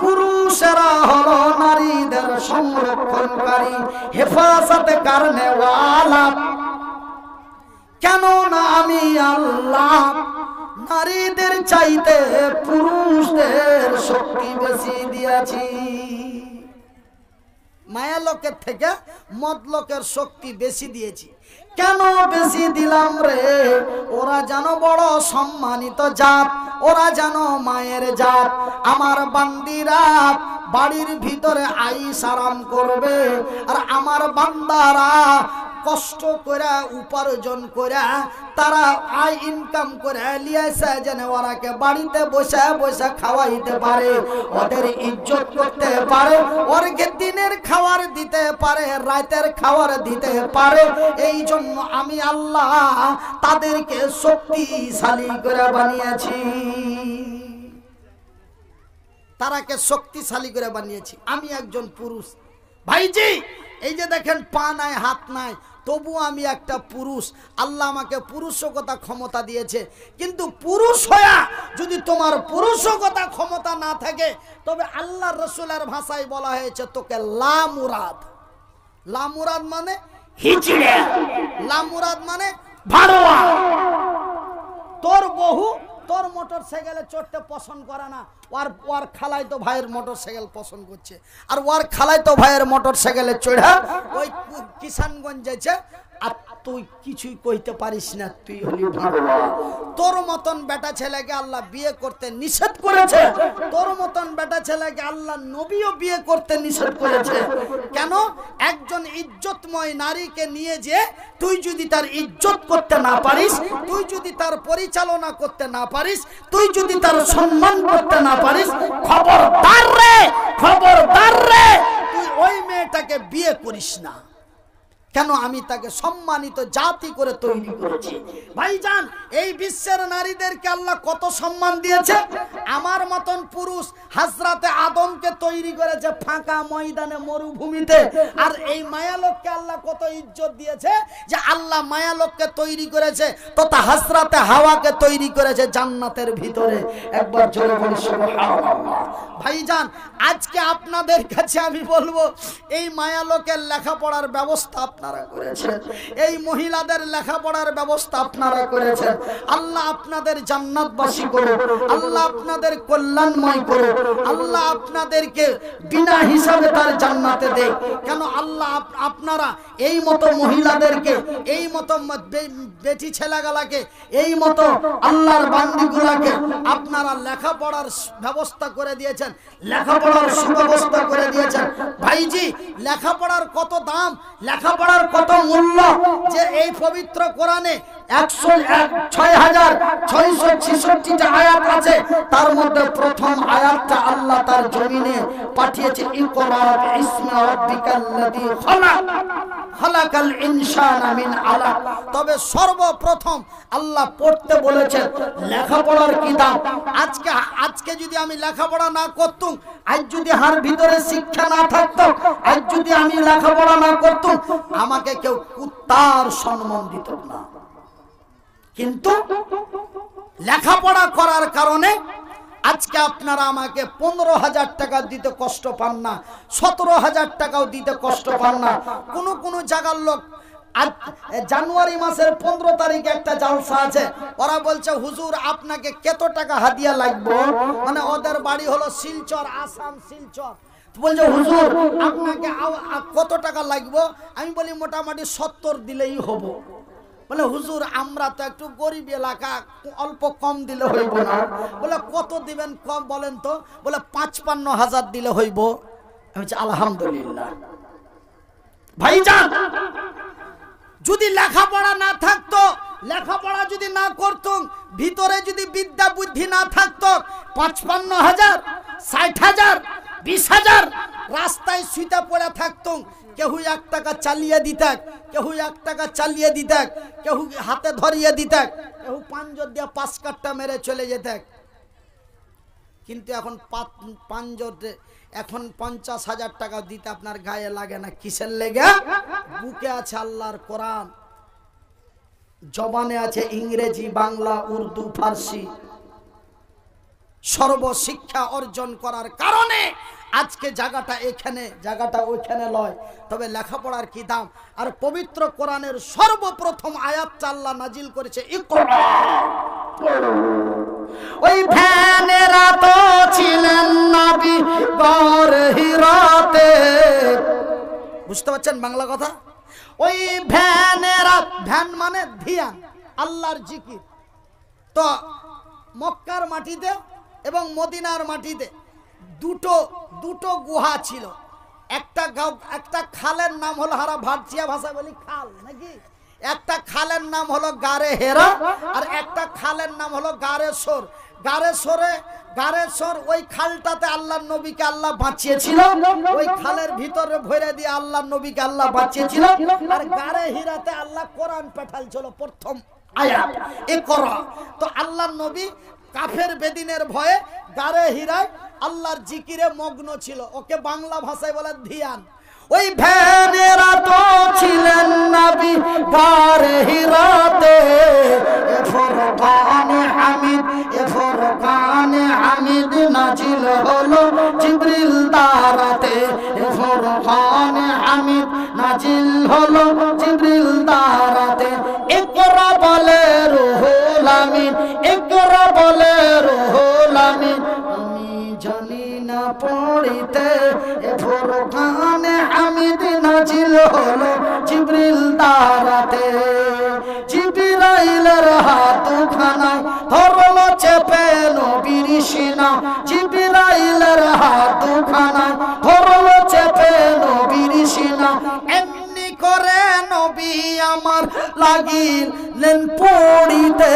পুরুষেরা হলো নারীদের সংরক্ষণকারী, হেফাজতে কারণেওয়ালা। কেননা আমি আল্লাহ নারীদের চাইতে পুরুষদের শক্তি বেশি দিয়েছি। মায়া লোকের থেকে মদ লোকের শক্তি বেশি দিয়েছি। কেন বেশি দিলাম রে? ওরা যেন বড় সম্মানিত জাত, ওরা যেন মায়ের জাত। আমার বান্দিরা বাড়ির ভিতরে আইস আরাম করবে, আর আমার বান্দারা কষ্ট করে উপার্জন করে তারা আয় ইনকাম করে লিয়েছে যেন ওরাকে বাড়িতে বসে বসে খাওয়াইতে পারে, ওদের ইজ্জত করতে পারে, ওরকে দিনের খাবার দিতে পারে, রাতের খাবার দিতে পারে। এই জন্য আমি আল্লাহ তাদেরকে শক্তিশালী করে বানিয়েছি, তারাকে শক্তিশালী করে বানিয়েছি। আমি একজন পুরুষ ভাইজি, এই যে দেখেন পা নাই হাত নাই, তবু আমি একটা পুরুষ। আল্লাহ আমাকে পুরুষকতা ক্ষমতা দিয়েছে। কিন্তু পুরুষ হয়া যদি তোমার পুরুষকতা ক্ষমতা না থাকে, তবে আল্লাহ রসুলের ভাষায় বলা হয়েছে তোকে লামুরাদ। লামুরাদ মানে হিজড়ে, লামুরাদ মানে ভাড়োয়া। তোর বহু তোর মোটর সাইকেলে চড়তে পছন্দ করে না, ওর খালাই তো ভাইয়ের মোটর সাইকেল পছন্দ করছে, আর ওর খালাই তো ভাইয়ের মোটর সাইকেলে চড়া ওই কিষানগঞ্জ যাচ্ছে, আর তুই কিছুই কইতে পারিস না, তুই হলি ভাড়োয়া। তোর মতন বেটা ছেলেকে আল্লাহ বিয়ে করতে নিষেধ করেছে, তোর মতন বেটা ছেলেকে আল্লাহ নবীও বিয়ে করতে নিষেধ করেছে। কেন? একজন ইজ্জতময় নারীকে নিয়ে যে তুই যদি তার ইজ্জত করতে না পারিস, তুই যদি তার পরিচালনা করতে না পারিস, তুই যদি তার সম্মান করতে না পারিস, খবরদার রে, খবরদার রে, তুই ওই মেয়েটাকে বিয়ে করিস না। কেন? আমি তাকে সম্মানিত জাতি করে তৈরি করেছি। ভাইজান, এই বিশ্বের নারীদেরকে আল্লাহ কত সম্মান দিয়েছে। আমার মতন পুরুষ হযরতে আদমকে তৈরি করেছে ফাঁকা ময়দানে, মরুভূমিতে। আর এই মায়ালোককে আল্লাহ কত ইজ্জত দিয়েছে, যে আল্লাহ মায়ালোককে তৈরি করেছে তথা হযরতে হাওয়াকে তৈরি করেছে জান্নাতের ভিতরে। একবার জোরে বলি সুবহানাল্লাহ। ভাইজান, আজকে আপনাদের কাছে আমি বলবো, এই মায়ালোকের লেখাপড়ার ব্যবস্থা আপনারা করেছেন, এই মহিলাদের লেখাপড়ার ব্যবস্থা আপনারা করেছেন। আল্লাহ আপনাদের জান্নাতবাসী করুন, আল্লাহ আপনাদের কল্যাণময় করুন, আল্লাহ আপনাদেরকে বিনা হিসাবে তার জান্নাতে দেয়। কেন? আল্লাহ আপনারা এই মতো মহিলাদেরকে, এই মতো বেটি ছেলেগুলাকে, এই মতো আল্লাহর বান্দিগুলাকে আপনারা লেখাপড়ার ব্যবস্থা করে দিয়েছেন, লেখাপড়ার সুব্যবস্থা করে দিয়েছেন। ভাইজি, লেখাপড়ার কত দাম, লেখাপড়ার কত মূল্য, যে এই পবিত্র কোরআনে 6666টা আয়াত আছে, তার মধ্যে প্রথম আয়াতটা আল্লাহ তার জমিনে পাঠিয়েছে, ইকরা বিইসমি রাব্বিকাল্লাযী খালাক, খালাকাল ইনসানা মিন আলাক। তবে সর্বপ্রথম আল্লাহ পড়তে বলেছেন লেখাপড়ার কি দাম। আজকে যদি আমি লেখাপড়া না করতাম, আজ যদি হার ভিতরে শিক্ষা না থাকতো, আজ যদি আমি লেখাপড়া না করতাম, আমাকে কেউ কুত্তার সম্মান দিত না। কিন্তু লেখাপড়া করার কারণে আজকে আপনারা আমাকে 15,000 টাকা দিতে কষ্ট পান না, 17,000 টাকাও দিতে কষ্ট পান না। কোন জায়গার লোক আজ জানুয়ারি মাসের 15 তারিখে একটা জলসা আছে, ওরা বলছে হুজুর আপনাকে কত টাকা হাদিয়া লাগবে, মানে ওদের বাড়ি হলো শিলচর, আসাম শিলচর। বলছে হুজুর আপনাকে কত টাকা লাগবে? আমি বলি মোটামুটি 70 দিলেই হবো। বলে হুজুর আমরা তো একটু গরিব এলাকা, অল্প কম দিলে হইব না। বলে কত দিবেন কম বলেন তো? বলে 55,000 দিলে হইব। আমি বলছি আলহামদুলিল্লাহ। ভাইজান, যদি লেখাপড়া না থাকতো, লেখাপড়া যদি না করতুম, ভিতরে যদি বিদ্যা বুদ্ধি না থাকতো, 55,000, 60,000, 20,000 রাস্তায় শুইতে পড়ে থাকতুম। কেউ 1 টাকা চালিয়ে দিতাক, কেউ 1 টাকা চালিয়ে দিতাক, কেউ হাতে ধরিয়ে দিতাক, কেউ পাঞ্জর দিয়ে 5 কাঠটা মেরে চলে যেতাক। কিন্তু এখন পাঞ্জরে এখন 50,000 টাকা দিতে আপনার গায়ে লাগে না। কিসের লেগে? বুকে আছে আল্লাহর কোরআন, জবানে আছে ইংরেজি, বাংলা, উর্দু, ফার্সি। সর্বশিক্ষা অর্জন করার কারণে আজকে জায়গাটা এখানে, জায়গাটা ওইখানে লয়। তবে লেখাপড়ার কি দাম। আর পবিত্র কোরআনের সর্বপ্রথম আয়াতটা আল্লাহ নাজিল করেছে ইকরা। ওই ভ্যানেরা তো ছিলেন নবী গর হিরাতে, বুঝতে পারছেন বাংলা কথা? ওই ভ্যানেরা, ভ্যান মানে ধ্যান, আল্লাহর জিকির। তো মক্কার মাটিতে এবং মদিনার মাটিতে দুটো গুহা ছিল। একটা খালের নাম হলো, হারা ভারতীয় ভাষায় বলি খাল নাকি, একটা খালের নাম হলো গারে হেরা, আর একটা খালের নাম হলো গারে সোর। গারে সোর ওই খালটাতে আল্লাহর নবীকে আল্লাহ বাঁচিয়েছিল, ওই খালের ভিতরে ভরে দিয়ে আল্লাহর নবীকে আল্লাহ বাঁচিয়েছিল। আর গারে হীরাতে আল্লাহ কোরআন পাঠালছিল প্রথম আয়াত ইকরা। তো আল্লাহর নবী কাফের বেদিনের ভয়ে গারে হীরায় আল্লাহর জিকিরে মগ্ন ছিল। ওকে বাংলা ভাষায় বলে ধ্যান। ওই ভ্যানেরা তো ছিলেন নবী গারে হীরাতে, এ ফুরকানে হামিদ, এ ফুরকানে হামিদ নাজিল হলো জিবরিল দ্বারাতে, এ ফুরকানে হামিদ নাজিল হলো জিবরিল দ্বারাতে। ইকরা বলে রুহুল আমিন, ইকরা বলে রুহুল আমিন, আমি জানি না পড়িতে, এ ফুরকানে হামিদ নাজিল হলো জিবরিল দ্বারাতে। জিবরাইলের হাত খানায় ধরলো চেপে নবীর সিনা, জিবরাইলের হাত খানায় ধরলো চেপে নবীর সিনা। এমনি করে নবী আমার লাগিলেন পড়িতে,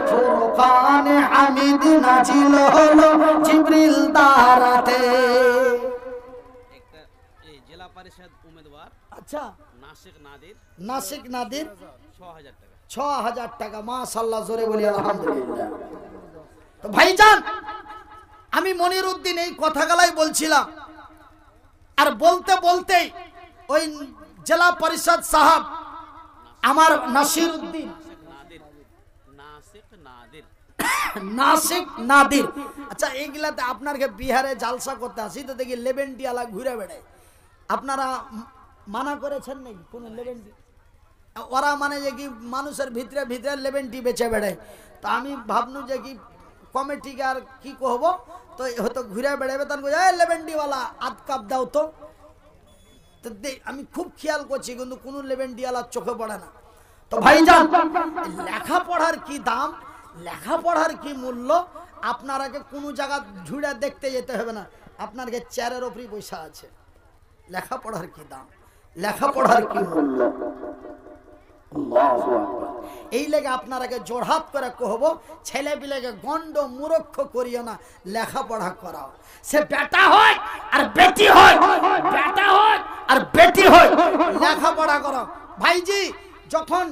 ফুরকানে হামিদ নাজিল হলো জিবরিল দ্বারাতে। জেলা পরিষদ উম্মেদওয়ার, আচ্ছা, নাসিক নাদির ৬,০০০ টাকা। ৬,০০০ টাকা, মাশাআল্লাহ, জোরে বলি আলহামদুলিল্লাহ। তো ভাইজান, আমি মনিরউদ্দিন এই কথাগুলাই বলছিলাম। আর বলতে বলতেই ওই জেলা পরিষদ সাহেব আমার নাসিরউদ্দিন, নাসিক নাদির। আচ্ছা, এইগুলাতে আপনাকে বিহারে জালসা করতে আসি তো দেখি লেবেন্টিওয়ালা ঘুরে বেড়ায়। আপনারা মানা করেছেন নাকি কোন লেবেন্টি? ওরা মানে যে কি মানুষের ভিতরে ভিতরে লেবেন্টি বেচে বেড়ায়। তো আমি ভাবনু যে কি কমিটিকে আর কি কহব, তো হয়তো ঘুরে বেড়াবে, তখন লেবেন্টিওয়ালা আধ কাপ দাও তো। আমি খুব খেয়াল করছি কিন্তু কোন লেবেন্টিওয়ালার চোখে পড়ে না। তো ভাইজান, লেখাপড়ার কি দাম, লেখাপড়ার কি মূল্য, আপনারাকে কোনো জায়গা ঝুড়ে দেখতে যেতে হবে না, আপনাকে চেয়ারের ওপরই বসা আছে। লেখাপড়ার কি দাম, লেখাপড়ার কি মূল্য, এই লেগে আপনারাকে জোড়হাত করে কহব, ছেলে পিলেকে গন্ড মূর্খ করিও না, লেখাপড়া করাও। সে বেটা হয় আর বেটি হয়, বেটা হয় আর বেটি হয়, লেখাপড়া করাও। ভাইজি যখন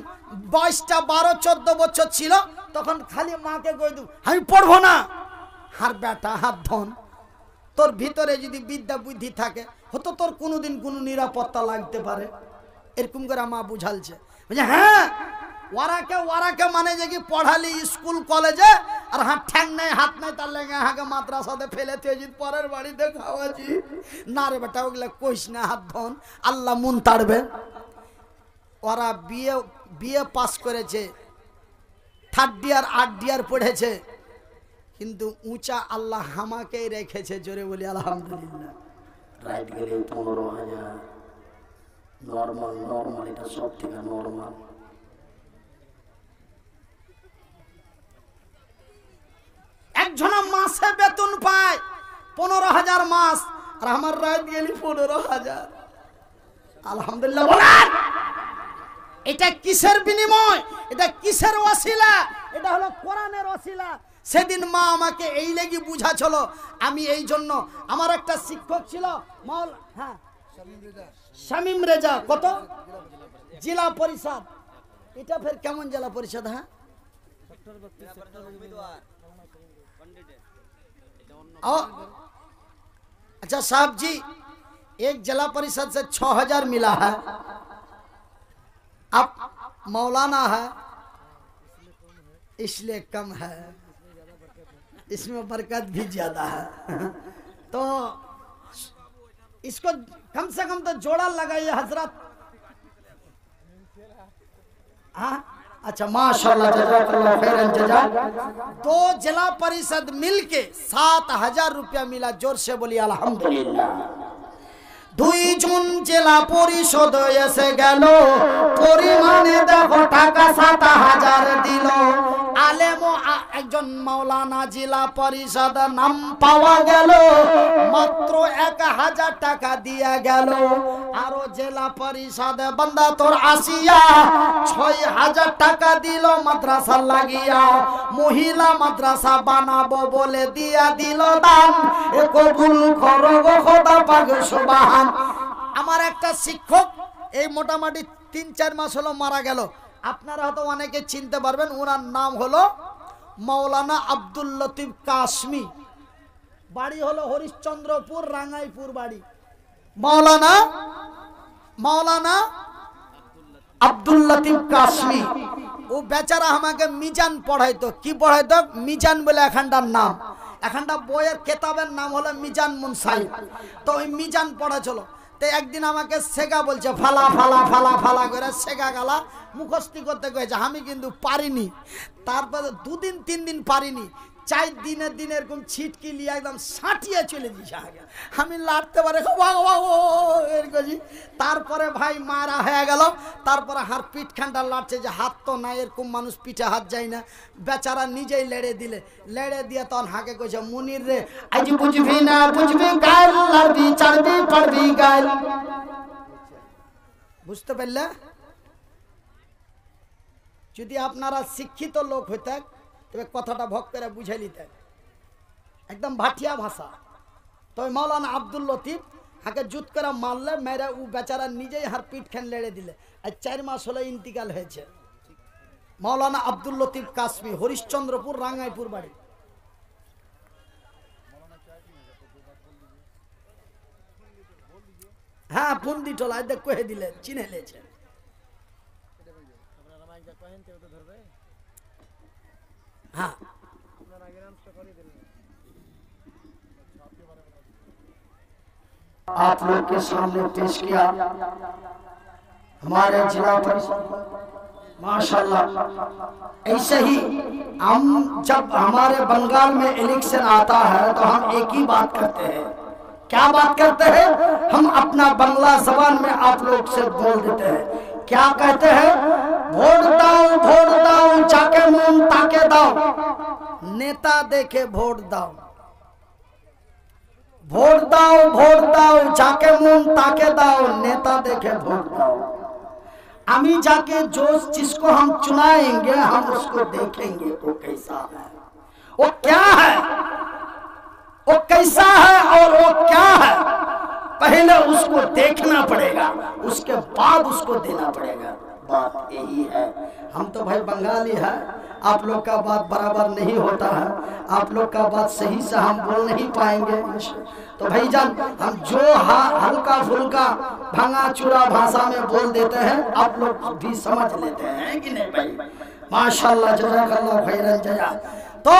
বয়সটা 12-14 বছর ছিল, তখন খালি মাকে কই দু আমি পড়বো না। আর বেটা হাত ধন, তোর ভিতরে যদি বিদ্যা বুদ্ধি থাকে, হয়তো তোর কোনোদিন কোনো নিরাপত্তা লাগতে পারে। এরকম করে মা বুঝালছে। হ্যাঁ, ওরাকে মানে যে কি পড়ালি স্কুল কলেজে, আর হাত ঠ্যাং নাই হাত নাই, তার লেগে হাঁকে মাদ্রাসাতে ফেলে তুই পরের বাড়িতে খাওয়াছি না রে বেটা, ওগুলা কইস না, হাত ধন, আল্লাহ মন তাড়বে। ওরা বিয়ে পাস করেছে, 3rd ইয়ার 8 ইয়ার পড়েছে, কিন্তু উঁচা আল্লাহ হামাকেই রেখেছে, জোরে বলি আলহামদুলিল্লাহ। রাইট গেলে 15,000 নরমাল, এটা সব থেকে নরমাল। একজনা মাসে বেতন পায় 15,000 মাস, আর আমার রাইট গেলি 15,000। আলহামদুলিল্লাহ বলেন, এটা কিসের বিনিময়, এটা কিসের ওয়াসিলা? এটা হলো কোরআনের ওয়াসিলা। সেদিন মা আমাকে এই লেগে বুঝাছিল, আমি এই জন্য, আমার একটা শিক্ষক ছিল শামীম রেজা, কত জেলা পরিষদ, এটা ফের কেমন জেলা পরিষদ? হ্যাঁ, अच्छा साहब जी, एक जिला परिषद से 6,000 मिला है, अब मौलाना है इसलिए कम है। इसमें बरकत भी ज्यादा है। तो इसको कम से कम तो जोड़ा लगाइए हजरत। हाँ अच्छा माशाल्लाह जज़ाकल्लाह खैरन जज़ा। दो जिला परिषद मिलके 7,000 रुपया मिला। जोर से बोलिए अल्हम्दुलिल्लाह। 2 जून জেলা পরিষদ এসে গেল, পরিমাণে দেখো টাকা 7,000 দিল। আলেম একজন মাওলানা জেলা পরিষদ নাম পাওয়া গেল, মাত্র 1,000 টাকা দিয়া গেল। আরো জেলা পরিষদ বান্দা তোর আসিয়া 6,000 টাকা দিল মাদ্রাসা লাগিয়া। মহিলা মাদ্রাসা বানাবো বলে দিয়া দিল দান। এ কবুল করো গো খোদা পাক সুবহান। আমার একটা শিক্ষক এই মোটামুটি 3-4 মাস হলো মারা গেল। আপনারা হয়তো অনেকে চিনতে পারবেন, ওনার নাম হলো মৌলানা আব্দুল লতিফ কাশমি। বাড়ি হলো হরিশ্চন্দ্রপুর, রাঙ্গাইপুর বাড়ি। মৌলানা আব্দুল লতিফ কাশমি। ও বেচারা আমাকে মিজান পড়াইতো। কি পড়াইতো? মিজান বলে এখানটার নাম। এখানটা বইয়ের কেতাবের নাম হলো মিজান মুনসাই। তো ওই মিজান পড়াছিল। তো একদিন আমাকে শেখা বলছে, ফালা ফালা ফালা ফালা করে শেখা গালা মুখস্থি করতে গেছে। আমি কিন্তু পারিনি। তারপরে 2 দিন 3 দিন পারিনি। 4 দিনের দিন এরকম ছিটকি নিয়ে একদম সাঁটিয়ে চলে দিয়েছে আগে। আমি লাড়তে পারে এরকম। তারপরে ভাই মারা হয়ে গেল। তারপরে হার পিঠ খানটা লাড়ছে যে হাত তো নাই, এরকম মানুষ পিঠে হাত যায় না। বেচারা নিজেই লেড়ে দিলে। লেড়ে দিয়ে তখন হাকে কইছে, মুনির রে আজ বুঝবি না বুঝবি গাল, লাড়বি চাড়বি পারবি গাল। বুঝতে পারলে? যদি আপনারা শিক্ষিত লোক হইতেন তবে কথাটা ভক করে বুঝে নিতেন। একদম ভাটিয়া ভাষা। তো মৌলানা আব্দুল লতিফ হাকে জুত করে মারলে, মেরে ও বেচারা নিজেই হার পিঠ খান লেড়ে দিলে। আর 4 মাস হলো ইন্তিকাল হয়েছে। মৌলানা আব্দুল লতিফ কাশমি, হরিশ্চন্দ্রপুর, রাঙ্গাইপুর বাড়ি। হ্যাঁ পুন্দি টোলা দেখ কহে দিলে, চিনে লেছে। हाँ आप लोग के सामने पेश किया हमारे जिला परिषद। माशाल्लाह ऐसे ही हम जब हमारे बंगाल में इलेक्शन आता है तो हम एक ही बात करते हैं। क्या बात करते हैं? हम अपना बंगला जबान में आप लोग से बोल देते हैं। क्या कहते हैं? ভোট দাও যাকে মন তাকে দাও, নেতা দেখে ভোট দাও। ভোট দাও যাকে মন তাকে দাও, নেতা देखे ভোট দাও। আমি যাকে जिसको हम चुनाएंगे हम उसको देखेंगे वो कैसा है, वो क्या है, वो कैसा है और वो क्या है। पहले उसको देखना पड़ेगा, उसके बाद उसको देना पड़ेगा। बात यही है। हम तो भाई बंगाली है, आप लोग का बात बराबर नहीं होता है। आप लोग का बात सही से हम बोल नहीं पाएंगे। तो भाईजान हम जो हल्का फुल्का भांगा चूरा भाषा में बोल देते हैं आप लोग भी समझ लेते हैं कि नहीं भाई? माशाल्लाह जज़ाकल्लाह खैरन जज़ा। तो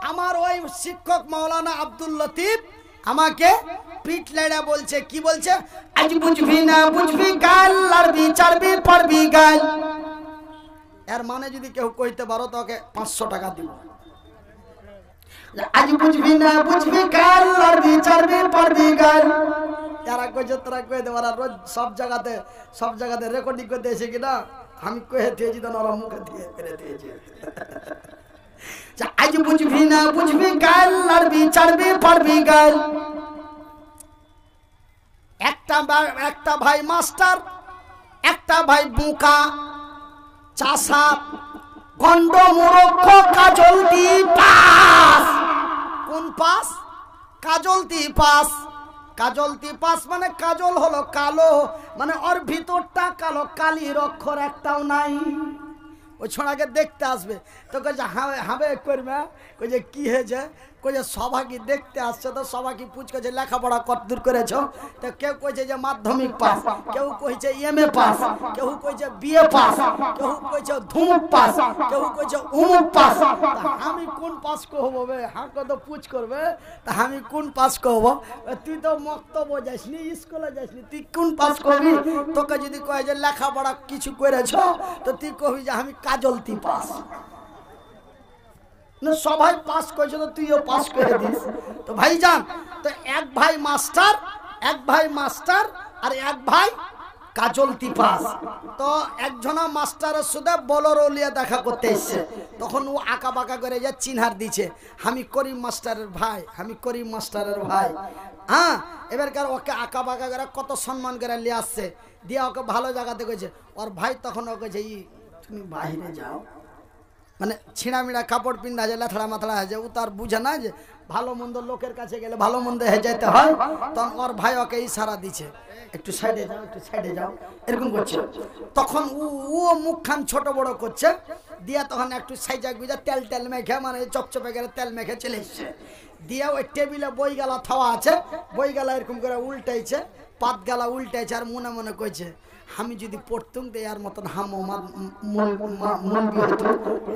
আমার ওই শিক্ষক মৌলানা আব্দুল লতিফ আমাকে পিঠ লেড়া বলছে। কি বলছে? আজ বুঝবি না বুঝবি গাল, লাড়বি চাড়বি পারবি গাল। এর মানে যদি কেউ কইতে পারো তোকে 500 টাকা দিব। আজ বুঝবি না বুঝবি গাল, লাড়বি চাড়বি পারবি গাল। যারা কইছে তোরা কই দে। ওরা রোজ সব জায়গাতে রেকর্ডিং করতে এসে কিনা আমি কয়ে দিয়েছি তো ওরা মুখে দিয়ে করে দিয়েছে। আজ বুঝবি না বুঝবি গাল, লাড়বি চাড়বি পারবি গাল। একটা ভাই মাস্টার, একটা ভাই বুকা চাষা, গন্ড মূর্খ, কাজলতি পাস। কোন পাস? কাজলতি পাস। কাজলতি পাস মানে কাজল হলো কালো, মানে ওর ভিতরটা কালো, কালির অক্ষর একটাও নাই। ওই ছোড়াকে দেখতে আসবে তো কইছে হাবে করবে, কইছে কি হয়েছে? কইছে সভা কি দেখতে আসছে, তো সভা কি পুছ করছে লেখাপড়া কতদূর করেছো, তো কেউ কইছে যে মাধ্যমিক পাস, কেউ কইছে এমএ পাস, কেউ কইছে বিএ পাস, কেউ কইছে ধুমুক পাস, কেউ কইছে উমুক পাস। আমি কোন পাস করবো বে, হাঁকে তো পুছ করবে, তা আমি কোন পাস করবো? তুই তো মক্তব্য যাসনি, স্কুলে যাসনি, তুই কোন পাস করবি? তোকে যদি কয় যে লেখাপড়া কিছু করেছো, তো তুই কবি যে আমি কাজলতি পাস। না সবাই পাস করেছে, তো তুইও পাস করে দিস। তো ভাইজান, তো এক ভাই মাস্টার, এক ভাই মাস্টার আর এক ভাই কাজলতি পাস। তো একজনা মাস্টারের সাথে বলর লিয়া দেখা করতে এসছে, তখন ও আঁকা বাঁকা করে যা চিনহার দিছে, আমি করিম মাস্টারের ভাই, আমি করিম মাস্টারের ভাই। হ্যাঁ, এবারকার ওকে আঁকা বাঁকা করে কত সম্মান করে নিয়ে আসছে, দিয়ে ওকে ভালো জায়গাতে গেছে। ওর ভাই তখন ওকে যে তুমি বাইরে যাও, মানে ছিঁড়ামিড়া কাপড় পিন্ধা যায়, লেথড়া মাথড়া হয়ে যায়, ও তার বুঝে না যে ভালো মন্দ লোকের কাছে গেলে ভালো মন্দ হয়ে যেতে হয়। তখন ওর ভাই ওকে ইশারা দিচ্ছে, একটু সাইডে যাও, একটু সাইডে যাও, এরকম করছে। তখন ও মুখখান ছোট বড় করছে, দিয়া তখন একটু সাইজা গুজা তেল তেল মেখে, মানে চপচপে করে তেল মেখে চলে এসছে। দিয়ে ওই টেবিলে বই গালা থাওয়া আছে, বই গালা এরকম করে উল্টাইছে, পাত গালা উল্টাইছে, আর মনে মনে কইছে আমি যদি পড়তুম তো এর মতন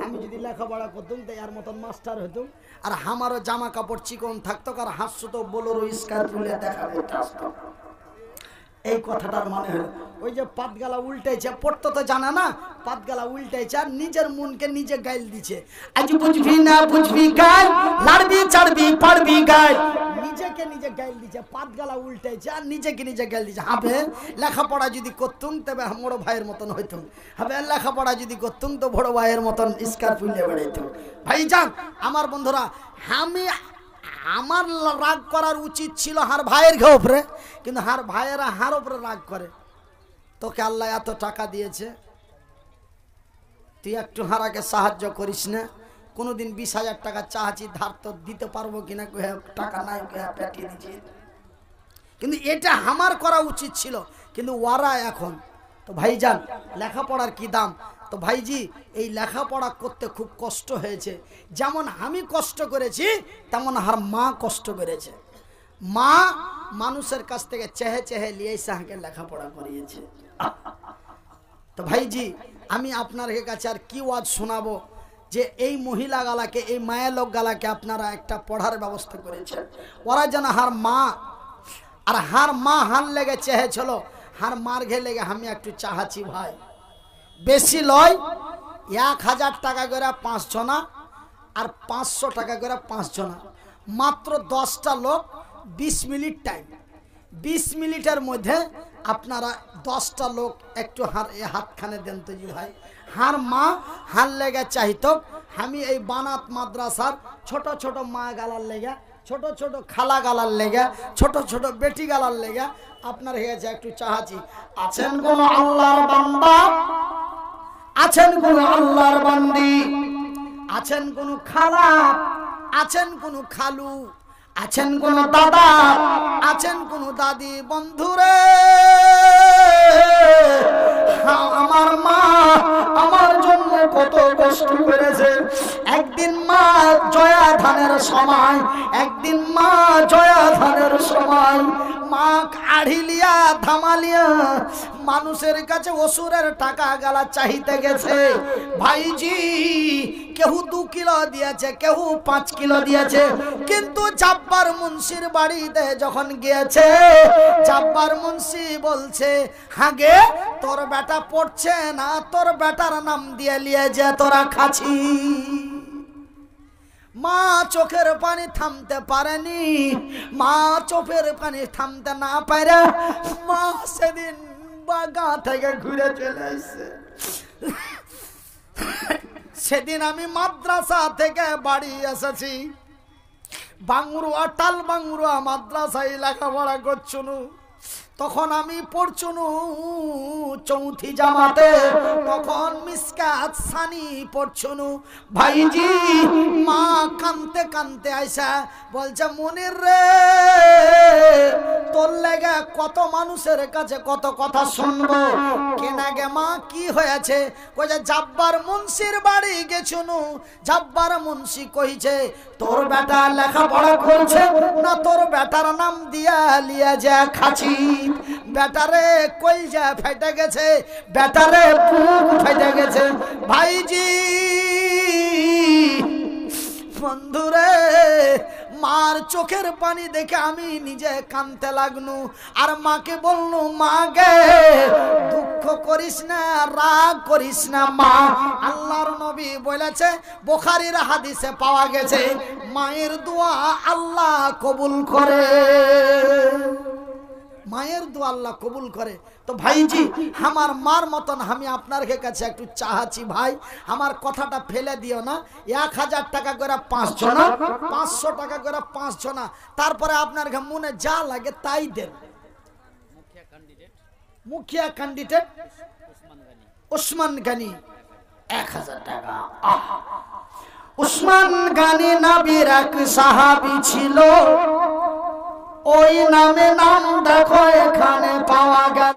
আমি যদি লেখাপড়া করতুম তো এর মতন মাস্টার হতুম, আর আমারও জামা কাপড় চিকন থাকতো, আর হাসছো তো বোলেরো স্কার্পিও দেখা করতে আসতো। এই কথাটার মানে হলো ওই যে পাতগালা উল্টাইছে, পড়তে তো জানা না, পাতগালা উল্টাইছে আর নিজের মনকে নিজে গাইল দিছে। আজ বুঝবি না বুঝবি গাই, লাড়বি চাড়বি পারবি গাই, নিজেকে নিজে গাইল দিছে, পাতগালা উল্টাইছে আর নিজেকে নিজে গাইল দিছে। হবে লেখাপড়া যদি করতুম তবে বড় ভাইয়ের মতন হইতুম, হবে লেখাপড়া যদি করতুম তো বড় ভাইয়ের মতন স্কার্পিও বেড়াইতুম। ভাইজান আমার বন্ধুরা, আমার রাগ করার উচিত ছিল হার ভাইয়ের ঘে উপরে, কিন্তু হার ভাইয়েরা হার উপরে রাগ করে। তোকে আল্লাহ এত টাকা দিয়েছে, তুই একটু হারাকে সাহায্য করিস না। কোনোদিন 20,000 টাকা চাহাচ্ছি, ধার তো দিতে পারবো কিনা, টাকা নাই পেটিয়ে দিচ্ছি। কিন্তু এটা আমার করা উচিত ছিল, কিন্তু ওরা এখন। তো ভাইজান লেখাপড়ার কি দাম। তো ভাইজি এই লেখাপড়া করতে খুব কষ্ট হয়েছে, যেমন আমি কষ্ট করেছি তেমন আর মা কষ্ট করেছে। মা মানুষের কাছ থেকে চেহে চেহে লিয়ে সাহাকে লেখাপড়া করিয়েছে। তো ভাইজি আমি আপনার কাছে আর কি ওয়াজ শোনাবো, যে এই মহিলা গালাকে, এই মায়া লোক গালাকে আপনারা একটা পড়ার ব্যবস্থা করেছেন। ওরা যেন হার মা, আর হার মা হার লেগে চেহেছিল, হার মার ঘে লেগে আমি একটু চাহাচ্ছি ভাই। বেশি লয়, 1000 টাকা করে 5 জনা, আর 500 টাকা করে 5 জনা, মাত্র 10টা লোক, 20 মিনিট টাইম। 20 মিনিটের মধ্যে আপনারা 10টা লোক একটু হাতখানে দেন তো জি ভাই। হার মা হার লেগে চাইতো, আমি এই বানাত মাদ্রাসার ছোট ছোট মা গালার লেগে, ছোট ছোট খালা গালার লেগে, ছোট ছোট বেটি গালার লেগে আপনার হয়েছে একটু চাহাচ্ছি। আছেন কোন আল্লাহর বান্দা, আছেন কোন আল্লাহর বান্দি, আছেন কোন খালা, আছেন কোন খালু, আছেন কোন দাদা, আছেন কোন দাদি, বন্ধুরে আমার মা আমার জন্য কত কষ্ট করেছে। একদিন মা জয়া ধানের সময়, একদিন মা জয়া ধানের সময় মা কাঢ়িলিয়া ধামালিয়া মানুষের কাছে অসুরের টাকা গালা চাইতে গেছে। ভাইজি কেউ 2 কিলো দিয়েছে, কেউ 5 কিলো দিয়েছে, কিন্তু জাব্বার মুন্সির বাড়িতে যখন গিয়েছে, জাব্বার মুন্সি বলছে হাগে তোর বেটা পড়ছে না, তোর বেটার নাম দিয়ে লিয়ে যে তোরা খাচ্ছি। মা চোখের পানি থামতে পারেনি, মা চোখের পানি থামতে না পারে মা সেদিন বাগা থেকে ঘুরে চলে এসেছে। সেদিন আমি মাদ্রাসা থেকে বাড়ি এসেছি, বাংরুয়া টাল বাংরুয়া মাদ্রাসায় লেখাপড়া করছুনু, তখন আমি পড়ছুনু 4ঠি জামাতে, তখন মিসকাত সানি পড়ছুনু। ভাইজি মা কানতে কানতে আইসা বলছে মনির রে তোর লেগে কত মানুষের কাছে কত কথা শুনবো। কেনা গে মা কি হয়েছে? কইছে জাব্বার মুন্সির বাড়ি গেছুনু। জাব্বার মুন্সি কইছে তোর বেটা লেখাপড়া করছে না, তোর বেটার নাম দিয়া লিয়া যা খাচ্ছি। বেটারে কলজা ফেটে গেছে, বেটারে বুক ফেটে গেছে। ভাইজি বন্ধুরে, মার চোখের পানি দেখে আমি নিজে কাঁদতে লাগনু। আর মাকে বলনু, মা গে দুঃখ করিস না, রাগ করিস না মা। আল্লাহর নবী বলেছে, বুখারীর হাদিসে পাওয়া গেছে, মায়ের দোয়া আল্লাহ কবুল করে। মায়ের দোয়া আল্লাহ কবুল করে। তো ভাইজি আমার মার মতন আমি আপনার কাছে একটু চাহাচ্ছি ভাই, আমার কথাটা ফেলে দিও না। 1000 টাকা করে 5 জনা, 500 টাকা করে 5 জনা, তারপরে আপনার মনে যা লাগে তাই দেন। মুখিয়া ক্যান্ডিডেট ওসমান গনি 1000 টাকা। ওসমান গনি নবীর এক সাহাবী ছিল, ওই নামে নাম দেখো এখানে পাওয়া গেল।